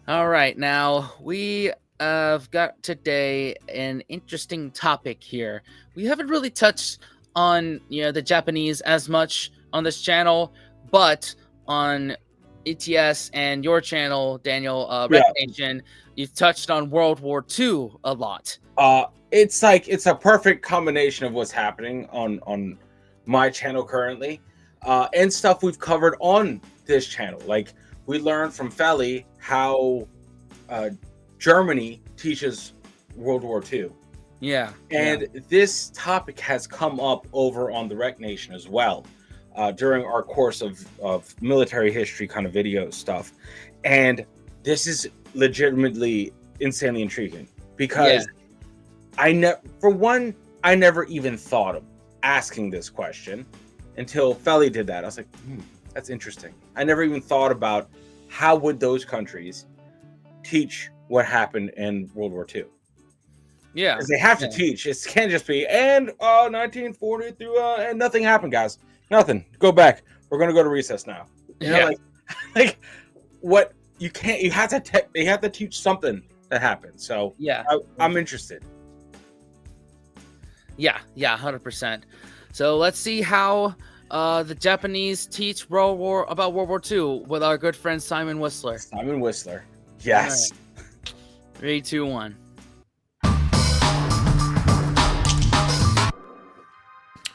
All right, now we have got today an interesting topic here. We haven't really touched on the Japanese as much on this channel, but on ETS and your channel, Daniel, Rec Yeah. Nation, you've touched on World War II a lot. It's like it's a perfect combination of what's happening on my channel currently, and stuff we've covered on this channel. Like we learned from Feli how uh, Germany teaches World War II. Yeah, And this topic has come up over on the Rec Nation as well during our course of military history kind of video stuff. And this is legitimately insanely intriguing yeah, because I never even thought of asking this question until Feli did that. I was like, that's interesting. I never even thought about how would those countries teach what happened in World War II. yeah, Because they have to teach. It can't just be 1940 through and nothing happened, guys. Nothing. Go back. We're gonna go to recess now. You know, like what you can't. You have to. They have to teach something that happened. So yeah, I'm interested. yeah, 100%. So let's see how the Japanese teach about World War II with our good friend Simon Whistler. Simon Whistler. Yes. Right. 3, 2, 1.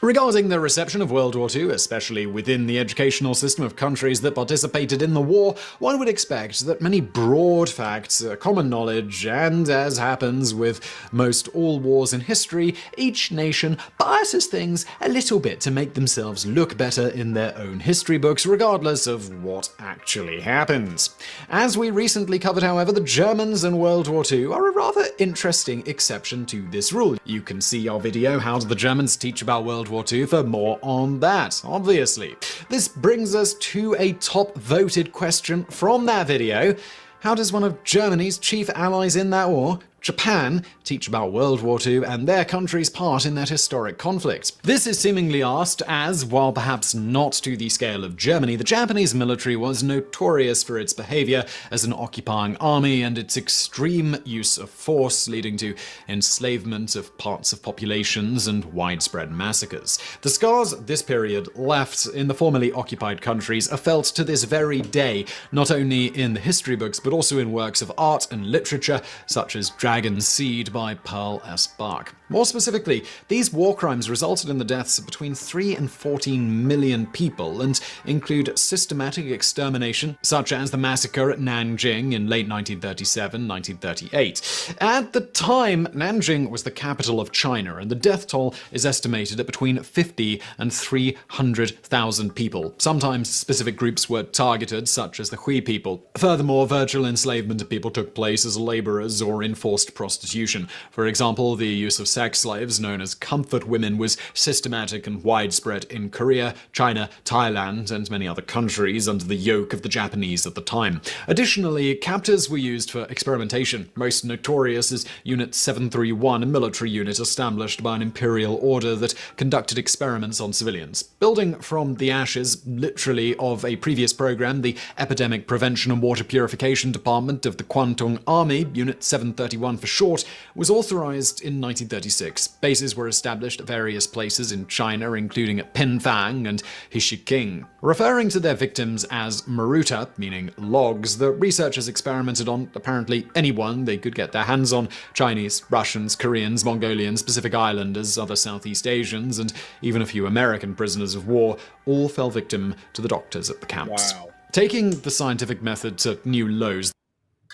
Regarding the reception of World War II, especially within the educational system of countries that participated in the war, one would expect that many broad facts are common knowledge, and as happens with most all wars in history, each nation biases things a little bit to make themselves look better in their own history books, regardless of what actually happens. As we recently covered, however, the Germans and World War II are a rather interesting exception to this rule. You can see our video, How Do the Germans Teach About World War II, for more on that, obviously. This brings us to a top voted question from that video. How does one of Germany's chief allies in that war, Japan, teach about World War II and their country's part in that historic conflict? This is seemingly asked as, while perhaps not to the scale of Germany, the Japanese military was notorious for its behavior as an occupying army and its extreme use of force, leading to enslavement of parts of populations and widespread massacres. The scars this period left in the formerly occupied countries are felt to this very day, not only in the history books but also in works of art and literature such as Dragon's Seed by Pearl S. Bach. More specifically, these war crimes resulted in the deaths of between 3 and 14 million people and include systematic extermination, such as the massacre at Nanjing in late 1937-1938. At the time, Nanjing was the capital of China, and the death toll is estimated at between 50 and 300,000 people. Sometimes specific groups were targeted, such as the Hui people. Furthermore, virtual enslavement of people took place as laborers or in forced prostitution. For example, the use of sex slaves, known as comfort women, was systematic and widespread in Korea, China, Thailand, and many other countries under the yoke of the Japanese at the time. Additionally, captors were used for experimentation. Most notorious is Unit 731, a military unit established by an imperial order that conducted experiments on civilians. Building from the ashes, literally, of a previous program, the Epidemic Prevention and Water Purification Department of the Kwantung Army, Unit 731 for short, was authorized in 1936. Bases were established at various places in China, including at Pinfang and Hishiking. Referring to their victims as maruta, meaning logs, the researchers experimented on apparently anyone they could get their hands on: Chinese, Russians, Koreans, Mongolians, Pacific Islanders, other Southeast Asians, and even a few American prisoners of war, all fell victim to the doctors at the camps. Wow. Taking the scientific method to new lows,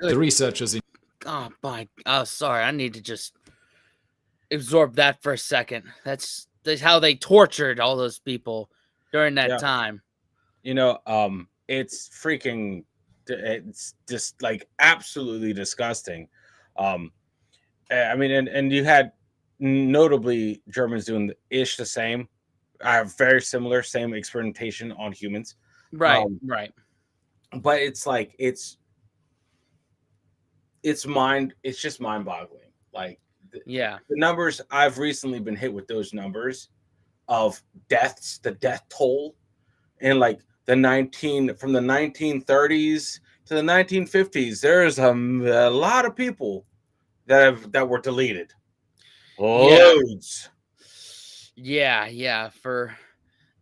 the researchers in sorry, I need to just absorb that for a second. That's how they tortured all those people during that time. You know, it's freaking, it's just like absolutely disgusting. I mean, and you had notably Germans doing the same. Very similar, same experimentation on humans. Right. But it's like it's just mind-boggling. Like Yeah. the numbers, I've recently been hit with those numbers of deaths, the death toll, and like from the 1930s to the 1950s, there's a lot of people that were deleted. Yeah. Loads. Yeah.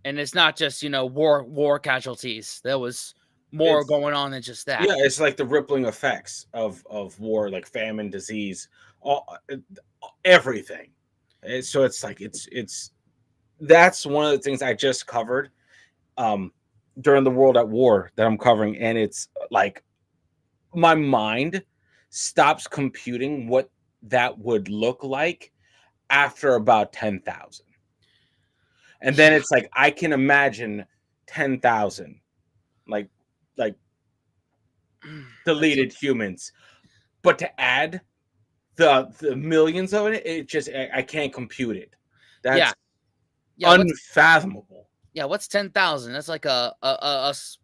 And it's not just, war casualties. There was more It's going on than just that. yeah, it's like the rippling effects of war, like famine, disease, everything. So it's like it's that's one of the things I just covered during the World at War that I'm covering, and it's like my mind stops computing what that would look like after about 10,000. And then it's like I can imagine 10,000 like deleted humans. But to add the millions of it just I can't compute it. That's Yeah. unfathomable. What's 10,000? That's like a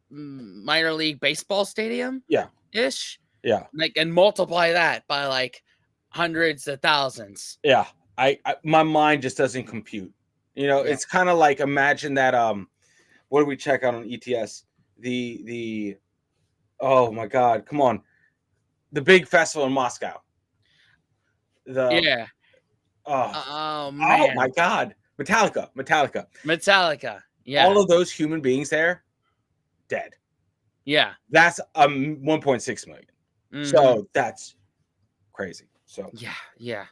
minor league baseball stadium Yeah. ish. Yeah. Like, and multiply that by like hundreds of thousands. Yeah. I my mind just doesn't compute. It's kind of like, imagine that what do we check out on ETS? The oh my god, come on. The big festival in Moscow. Yeah. Oh Oh man. my god. Metallica. Yeah. All of those human beings there dead. Yeah. That's 1.6 million. Mhm. So that's crazy. So Yeah.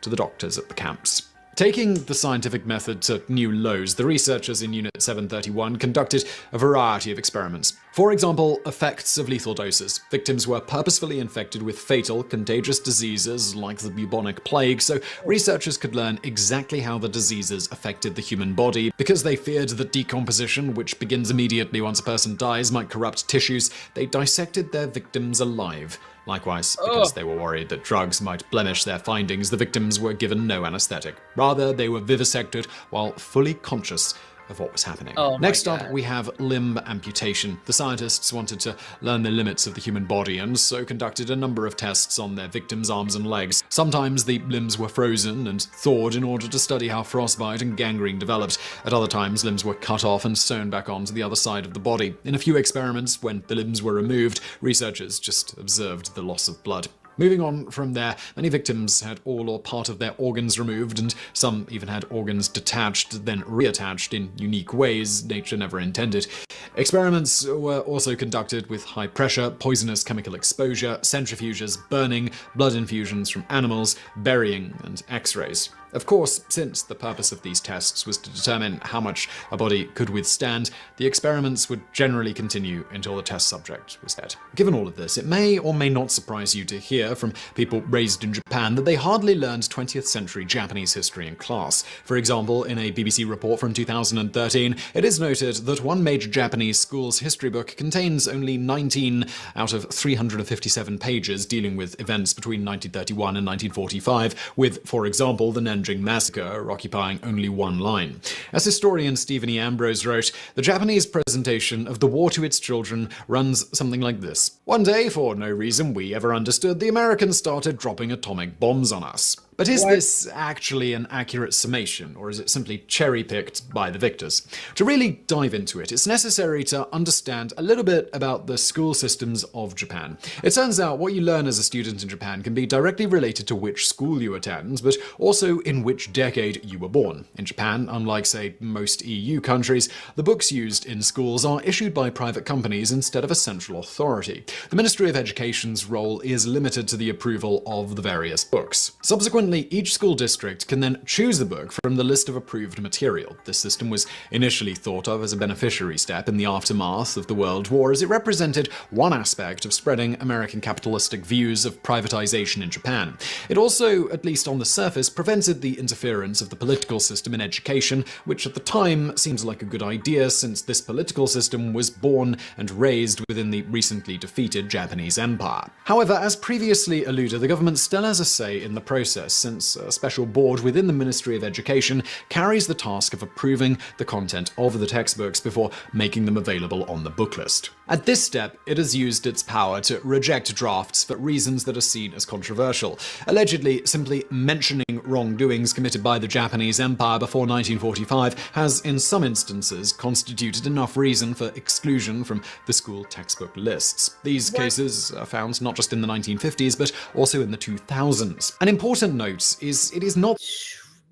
To the doctors at the camps. Taking the scientific method to new lows, the researchers in Unit 731 conducted a variety of experiments. For example, effects of lethal doses. Victims were purposefully infected with fatal, contagious diseases like the bubonic plague, so researchers could learn exactly how the diseases affected the human body. Because they feared that decomposition, which begins immediately once a person dies, might corrupt tissues, they dissected their victims alive. Likewise, because they were worried that drugs might blemish their findings, the victims were given no anesthetic. Rather, they were vivisected while fully conscious of what was happening. Next up, we have limb amputation. The scientists wanted to learn the limits of the human body and so conducted a number of tests on their victims' arms and legs. Sometimes the limbs were frozen and thawed in order to study how frostbite and gangrene developed. At other times, limbs were cut off and sewn back onto the other side of the body. In a few experiments, when the limbs were removed, researchers just observed the loss of blood. Moving on from there, many victims had all or part of their organs removed, and some even had organs detached, then reattached in unique ways nature never intended. Experiments were also conducted with high pressure, poisonous chemical exposure, centrifuges, burning, blood infusions from animals, burying, and x-rays. Of course, since the purpose of these tests was to determine how much a body could withstand, the experiments would generally continue until the test subject was dead. Given all of this, it may or may not surprise you to hear from people raised in Japan that they hardly learned 20th century Japanese history in class. For example, in a BBC report from 2013, it is noted that one major Japanese school's history book contains only 19 out of 357 pages dealing with events between 1931 and 1945, with, for example, the Nanjing Massacre occupying only one line. As historian Stephen E. Ambrose wrote, the Japanese presentation of the war to its children runs something like this. One day, for no reason we ever understood, the Americans started dropping atomic bombs on us. But is this actually an accurate summation, or is it simply cherry-picked by the victors? To really dive into it, it's necessary to understand a little bit about the school systems of Japan. It turns out what you learn as a student in Japan can be directly related to which school you attend, but also in which decade you were born. In Japan, unlike, say, most EU countries, the books used in schools are issued by private companies instead of a central authority. The Ministry of Education's role is limited to the approval of the various books. Subsequently, each school district can then choose the book from the list of approved material. This system was initially thought of as a beneficiary step in the aftermath of the World War, as it represented one aspect of spreading American capitalistic views of privatization in Japan. It also, at least on the surface, prevented the interference of the political system in education, which at the time seems like a good idea since this political system was born and raised within the recently defeated Japanese Empire. However, as previously alluded, the government still has a say in the process, since a special board within the Ministry of Education carries the task of approving the content of the textbooks before making them available on the book list. At this step, it has used its power to reject drafts for reasons that are seen as controversial. Allegedly, simply mentioning wrongdoings committed by the Japanese Empire before 1945 has, in some instances, constituted enough reason for exclusion from the school textbook lists. These cases are found not just in the 1950s, but also in the 2000s. An important note is it is not...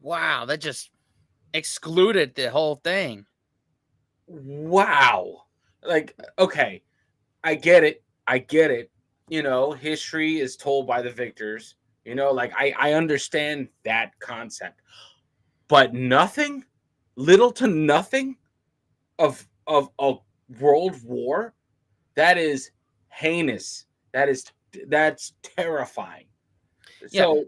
Wow, that just excluded the whole thing. Wow. Like, okay, I get it. You know, history is told by the victors. You know, like I understand that concept. But nothing, little to nothing of a world war, that is heinous. That's terrifying. Yeah. So,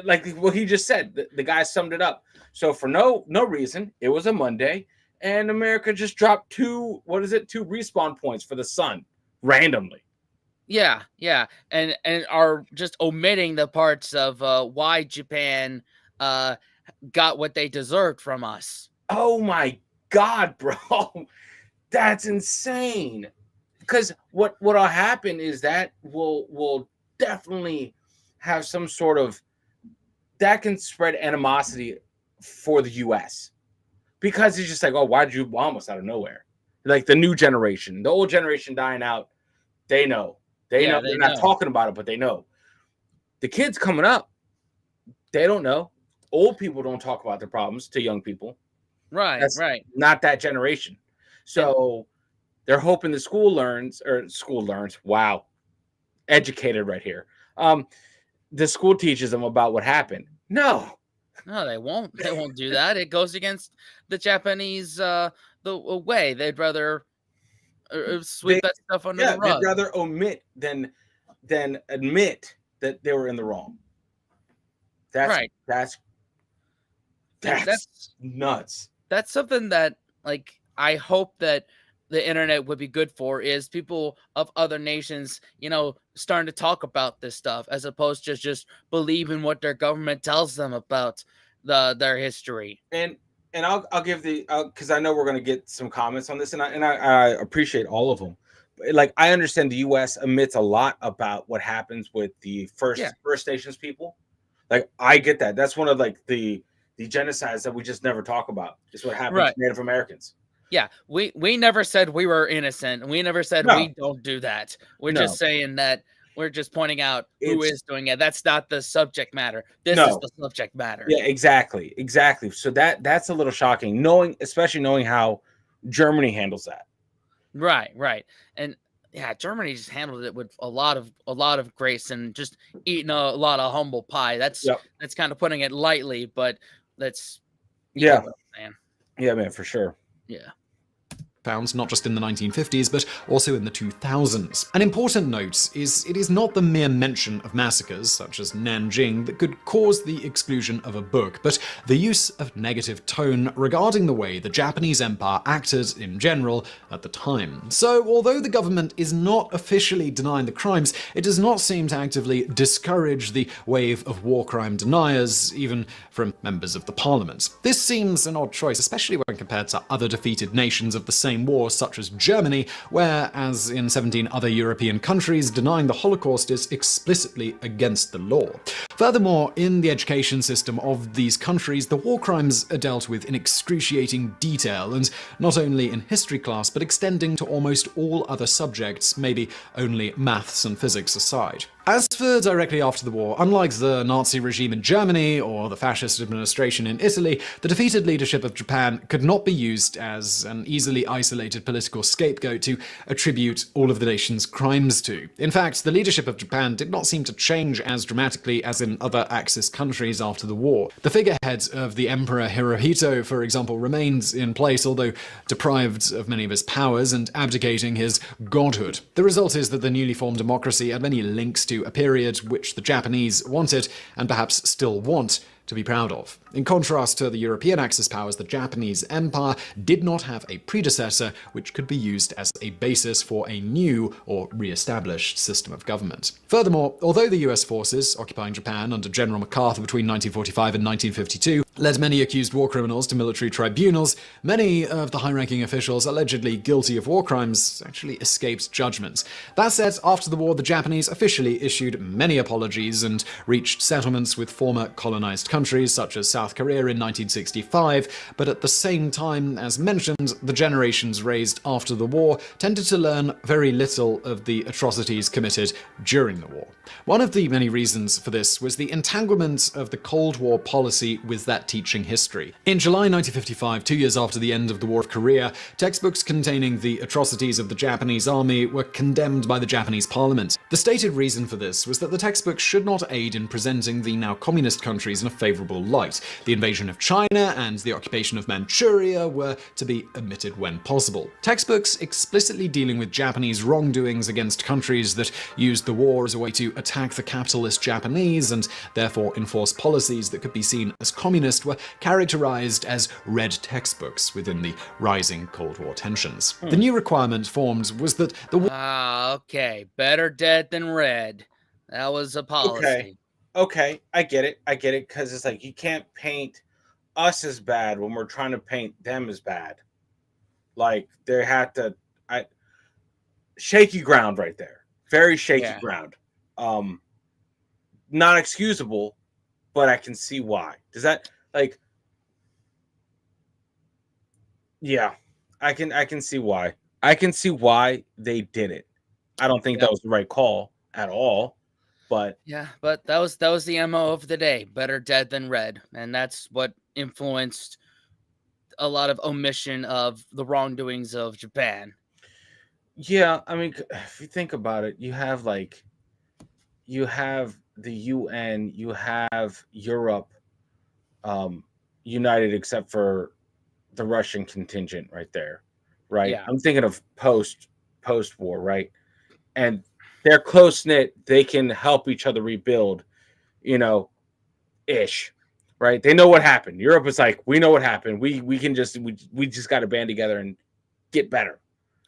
like what he just said, the guy summed it up. So for no reason, it was a Monday, and America just dropped two respawn points for the sun randomly. Yeah, and are just omitting the parts of why Japan got what they deserved from us. Oh my God, bro, that's insane. Because what'll happen is that will definitely have some sort of, that can spread animosity for the U.S. because it's just like, oh, why did you bomb us out of nowhere? Like the new generation, the old generation dying out, they know. They know. They're not talking about it, but they know. The kids coming up, they don't know. Old people don't talk about their problems to young people. That's Not that generation. So they're hoping the school learns. Wow. Educated right here. The school teaches them about what happened. No, they won't. They won't do that. It goes against the Japanese the way. They'd rather sweep that stuff under the rug. They'd rather omit than admit that they were in the wrong. That's nuts. That's something that, like, I hope that the internet would be good for, is people of other nations, you know, starting to talk about this stuff as opposed to just believing what their government tells them about their history. And I'll give the, because I know we're going to get some comments on this, and I appreciate all of them. Like, I understand the U.S. omits a lot about what happens with the First Nations people. Like, I get that. That's one of, like, the genocides that we just never talk about. Is what happened to Native Americans. Yeah, we never said we were innocent. We never said we don't do that. We're just saying that we're just pointing out who is doing it. That's not the subject matter. This is the subject matter. Yeah, exactly. So that's a little shocking, especially knowing how Germany handles that. Right. And yeah, Germany just handled it with a lot of grace and just eating a lot of humble pie. That's kind of putting it lightly, but that's man, for sure. Yeah. Found not just in the 1950s, but also in the 2000s. An important note is it is not the mere mention of massacres, such as Nanjing, that could cause the exclusion of a book, but the use of negative tone regarding the way the Japanese Empire acted in general at the time. So, although the government is not officially denying the crimes, it does not seem to actively discourage the wave of war crime deniers, even from members of the parliament. This seems an odd choice, especially when compared to other defeated nations of the same war, such as Germany, where, as in 17 other European countries, denying the Holocaust is explicitly against the law. Furthermore, in the education system of these countries, the war crimes are dealt with in excruciating detail, and not only in history class, but extending to almost all other subjects, maybe only maths and physics aside. As for directly after the war, unlike the Nazi regime in Germany or the fascist administration in Italy, the defeated leadership of Japan could not be used as an easily isolated political scapegoat to attribute all of the nation's crimes to. In fact, the leadership of Japan did not seem to change as dramatically as in other Axis countries after the war. The figurehead of the Emperor Hirohito, for example, remains in place, although deprived of many of his powers and abdicating his godhood. The result is that the newly formed democracy had many links to a period which the Japanese wanted, and perhaps still want, to be proud of. In contrast to the European Axis powers, the Japanese Empire did not have a predecessor which could be used as a basis for a new or re-established system of government. Furthermore, although the US forces occupying Japan under General MacArthur between 1945 and 1952 led many accused war criminals to military tribunals. Many of the high-ranking officials allegedly guilty of war crimes actually escaped judgment. That said, after the war, the Japanese officially issued many apologies and reached settlements with former colonized countries such as South Korea in 1965, but at the same time, as mentioned, the generations raised after the war tended to learn very little of the atrocities committed during the war. One of the many reasons for this was the entanglement of the Cold War policy with that teaching history. In July 1955, 2 years after the end of the War of Korea, textbooks containing the atrocities of the Japanese army were condemned by the Japanese parliament. The stated reason for this was that the textbooks should not aid in presenting the now communist countries in a favorable light. The invasion of China and the occupation of Manchuria were to be omitted when possible. Textbooks explicitly dealing with Japanese wrongdoings against countries that used the war as a way to attack the capitalist Japanese and therefore enforce policies that could be seen as communist were characterized as red textbooks within the rising Cold War tensions. The new requirement formed was that the Okay. Better dead than red. That was a policy. Okay, I get it, because it's like you can't paint us as bad when we're trying to paint them as bad. Like they had to, shaky ground right there, very shaky ground. Not excusable, but I can see why. Does that like? Yeah, I can see why. I can see why they did it. I don't think that was the right call at all. But Yeah, but that was the MO of the day. Better dead than red, and that's what influenced a lot of omission of the wrongdoings of Japan. yeah, I mean, if you think about it, you have the UN, you have Europe, united except for the Russian contingent right there, right? Yeah. I'm thinking of post war, right? And they're close knit. They can help each other rebuild, ish, right? They know what happened. Europe is like, we know what happened. We can just we just got to band together and get better.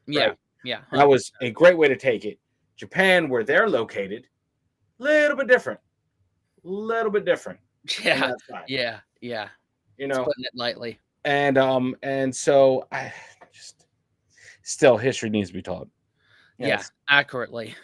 Yeah, Right? yeah. That was a great way to take it. Japan, where they're located, little bit different. Yeah, that side. yeah. Putting it lightly. And so I just still history needs to be taught. Yeah, accurately.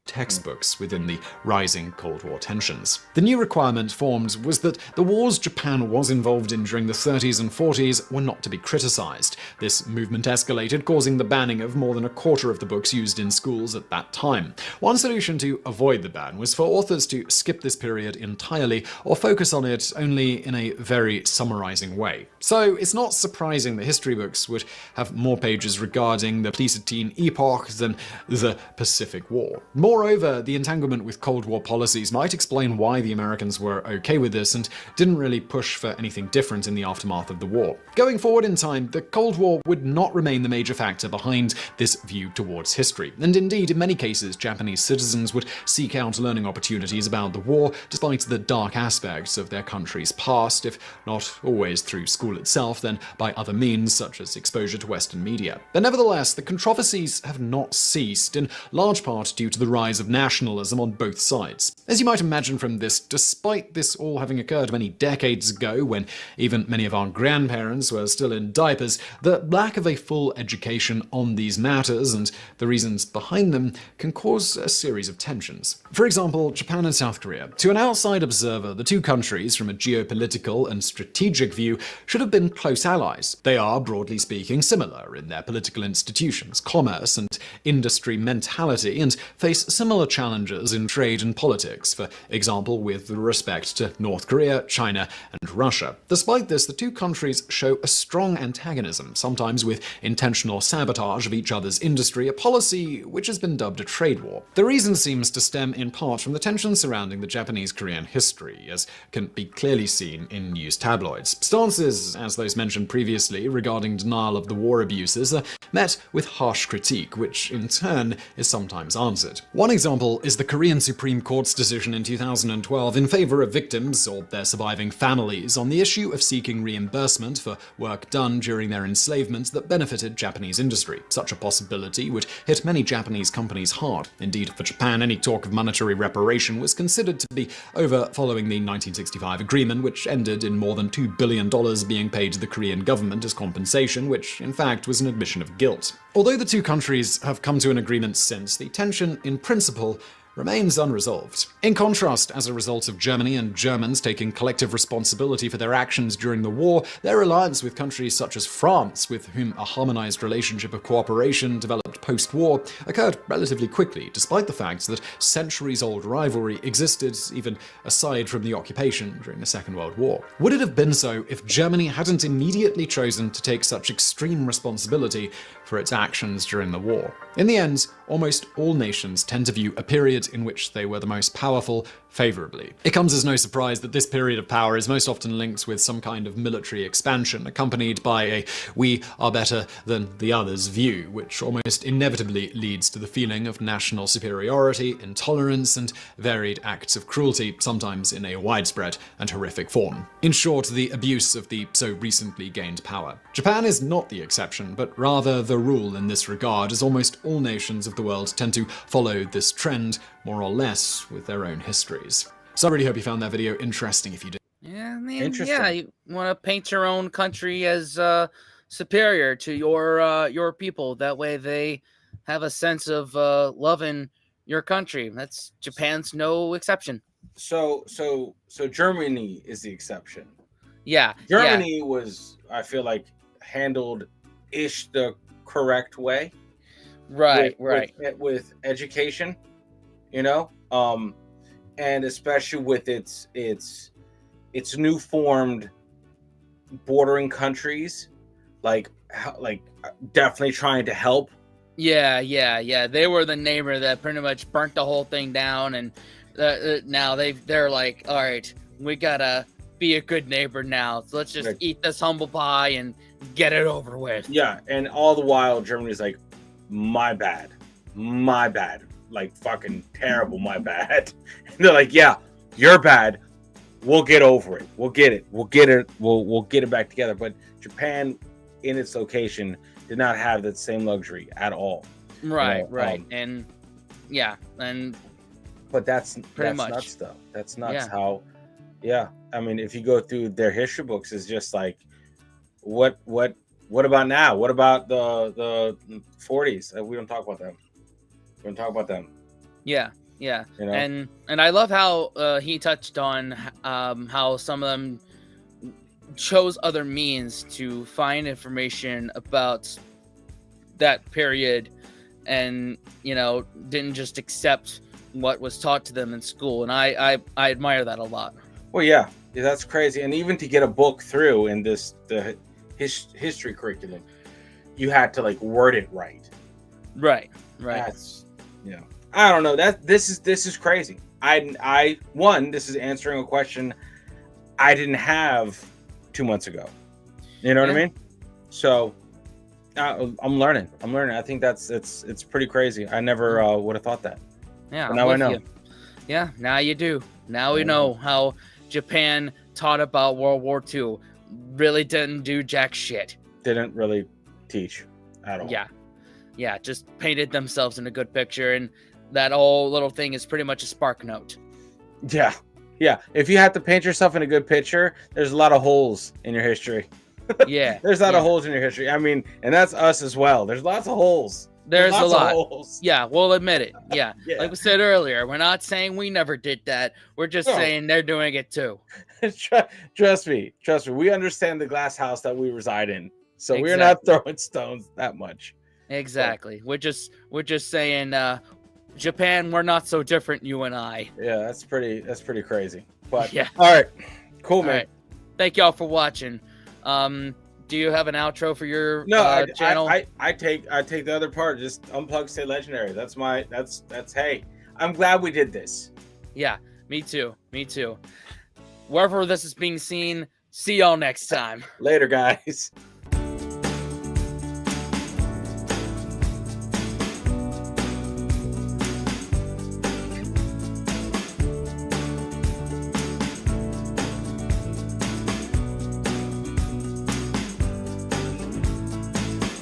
Textbooks within the rising Cold War tensions. The new requirement formed was that the wars Japan was involved in during the 30s and 40s were not to be criticized. This movement escalated, causing the banning of more than a quarter of the books used in schools at that time. One solution to avoid the ban was for authors to skip this period entirely or focus on it only in a very summarizing way. So it's not surprising that history books would have more pages regarding the Pleistocene epoch than the Pacific War. Moreover, the entanglement with Cold War policies might explain why the Americans were okay with this and didn't really push for anything different in the aftermath of the war. Going forward in time, the Cold War would not remain the major factor behind this view towards history. And indeed, in many cases, Japanese citizens would seek out learning opportunities about the war, despite the dark aspects of their country's past, if not always through school itself, then by other means, such as exposure to Western media. But nevertheless, the controversies have not ceased, in large part due to the rise of nationalism on both sides. As you might imagine from this, despite this all having occurred many decades ago, when even many of our grandparents were still in diapers, the lack of a full education on these matters and the reasons behind them can cause a series of tensions. For example, Japan and South Korea. To an outside observer, the two countries, from a geopolitical and strategic view, should have been close allies. They are, broadly speaking, similar in their political institutions, commerce, and industry mentality, and face similar challenges in trade and politics, for example with respect to North Korea, China, and Russia. Despite this, the two countries show a strong antagonism, sometimes with intentional sabotage of each other's industry, a policy which has been dubbed a trade war. The reason seems to stem in part from the tensions surrounding the Japanese-Korean history, as can be clearly seen in news tabloids. Stances, as those mentioned previously, regarding denial of the war abuses are met with harsh critique, which in turn is sometimes answered. One One example is the Korean Supreme Court's decision in 2012 in favor of victims or their surviving families on the issue of seeking reimbursement for work done during their enslavement that benefited Japanese industry. Such a possibility would hit many Japanese companies hard. Indeed, for Japan, any talk of monetary reparation was considered to be over following the 1965 agreement, which ended in more than $2 billion being paid to the Korean government as compensation, which in fact was an admission of guilt. Although the two countries have come to an agreement since, the tension in principle remains unresolved. In contrast, as a result of Germany and Germans taking collective responsibility for their actions during the war, their alliance with countries such as France, with whom a harmonized relationship of cooperation developed post-war, occurred relatively quickly, despite the fact that centuries-old rivalry existed even aside from the occupation during the Second World War. Would it have been so if Germany hadn't immediately chosen to take such extreme responsibility for its actions during the war? In the end, almost all nations tend to view a period in which they were the most powerful favorably. It comes as no surprise that this period of power is most often linked with some kind of military expansion, accompanied by a "we are better than the others" view, which almost inevitably leads to the feeling of national superiority, intolerance, and varied acts of cruelty, sometimes in a widespread and horrific form. In short, the abuse of the so recently gained power. Japan is not the exception, but rather the rule in this regard, as almost all nations of the world tend to follow this trend, more or less, with their own histories. So I really hope you found that video interesting. If you did, Yeah, I mean, Interesting. yeah, you want to paint your own country as superior to your people. That way, they have a sense of loving your country. That's Japan's no exception. So Germany is the exception. Yeah, Germany was, I feel like, handled ish the correct way. right. With education, you know, and especially with its new formed bordering countries, like definitely trying to help. Yeah. They were the neighbor that pretty much burnt the whole thing down, and now they're like, all right, we gotta be a good neighbor now. So let's just eat this humble pie and get it over with. Yeah, and all the while Germany's like, my bad, like fucking terrible, my bad. And they're like, yeah, you're bad. We'll get over it. We'll get it back together. But Japan, in its location, did not have that same luxury at all. Right. And but that's much nuts though. That's nuts how. Yeah, I mean, if you go through their history books, it's just like, what about now? What about the 40s? We don't talk about them. Yeah. You know? And I love how he touched on how some of them chose other means to find information about that period, and didn't just accept what was taught to them in school. And I admire that a lot. Well, yeah, that's crazy. And even to get a book through in the history curriculum, you had to like word it right. Right. That's, I don't know. This is crazy. This is answering a question I didn't have 2 months ago. You know what I mean? So I'm learning. I think it's pretty crazy. I never would have thought that. Yeah. But now I know. You. Yeah. Now you do. Now we know how Japan taught about World War II. Really didn't do jack shit. Didn't really teach at all. Yeah. Just painted themselves in a good picture, and that whole little thing is pretty much a spark note. Yeah. If you have to paint yourself in a good picture, there's a lot of holes in your history. Yeah. There's a lot of holes in your history. I mean, and that's us as well. There's lots of holes. There's a lot. Holes. Yeah, we'll admit it. Yeah. Like we said earlier, we're not saying we never did that. We're just saying they're doing it too. Trust me. We understand the glass house that we reside in. So we're not throwing stones that much. Exactly. We're just saying Japan, we're not so different, you and I. Yeah, that's pretty crazy. But yeah. All right. Cool, man. Right. Thank y'all for watching. Do you have an outro for your channel? I take the other part. Just unplug, stay legendary. That's hey. I'm glad we did this. Yeah, me too. Wherever this is being seen, see y'all next time. Later, guys.